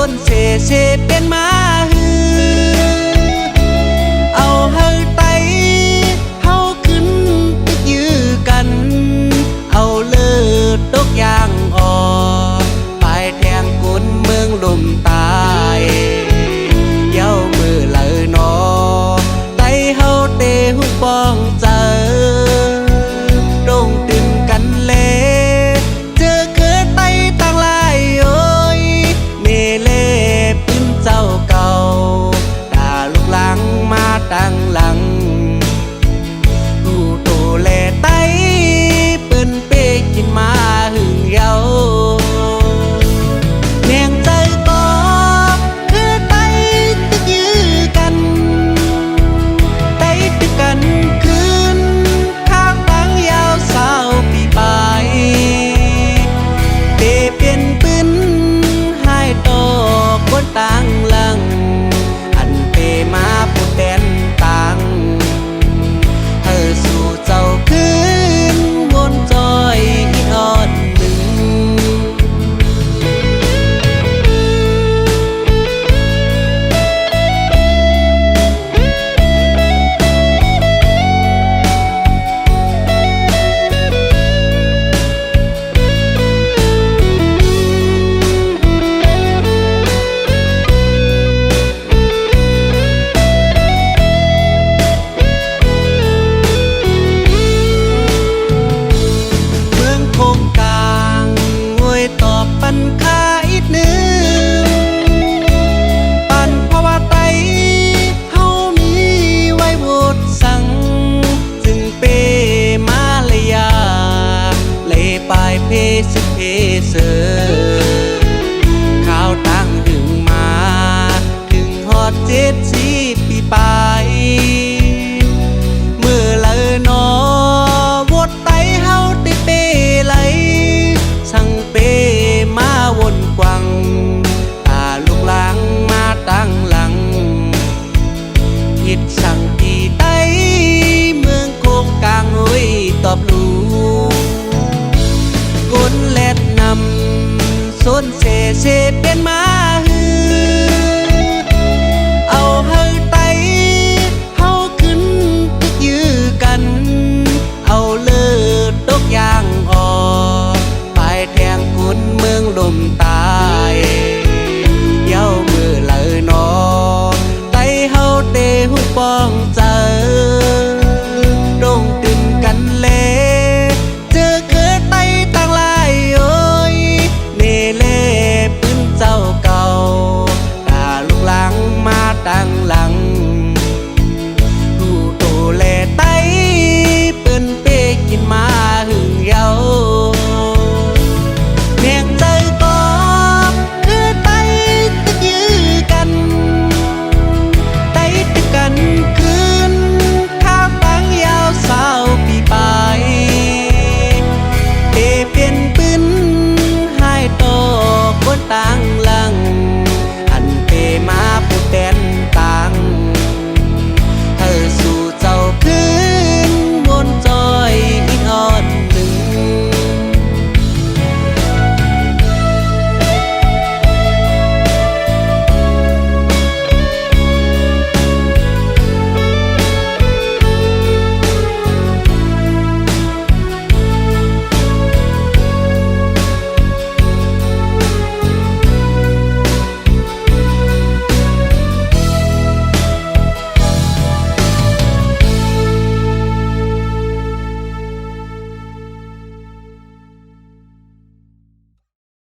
นเสเสเป็นมาฮือเอาเฮาไตเฮาขึ้นตึกยื้อกันเอาเลิศตกยางออกปลายแทงกุนเมืองลมตายเย้ามือเลยนอไตเฮาเตหุบป้องเจอดงตึงกันเลเจอเกิดไตต่างลายโอ้ยเมเล่ปืนเจ้าเก่าด่าลูกหลังมาตั้งหลังหูโตแลไตเปิ้นเป้กินมาหึงเยาแนงใจก็คือไตตึกยื้อกันไตตึกกันคืนข้างตังยาวสาวปีปลายเตเป็นปืนให้ต่อคนต่างหลังอันเปมาผู้แดนต่างเธอสู่เจ้าคืนวนจอยอีกอ่อนหนึ่งเมืองโคงกลางงวยตอบปันคาอีกหนึ่งปันภาวะไตเฮามีไว้โหวตสั่งจึงเปมาลยาเลปลายเพสิเพเสอข้าวตั้งหึงมาถึงฮอด70 ปีปลายเมื่อเลอนอโหวตไตเฮาได้เปไหลสั่งเปมาวนกวังตาลูกหลังมาตั้งหลังผิดสั่งปีไตเมืองโคงกลางห้วยตอบลูกนแลดนำส้นเสเสเป็นมาฮือเอาเฮาไตเฮาขึ้นตึกยื้อกันเอาเลิศตกยางออกปลายแทงกุนเมืองลมตา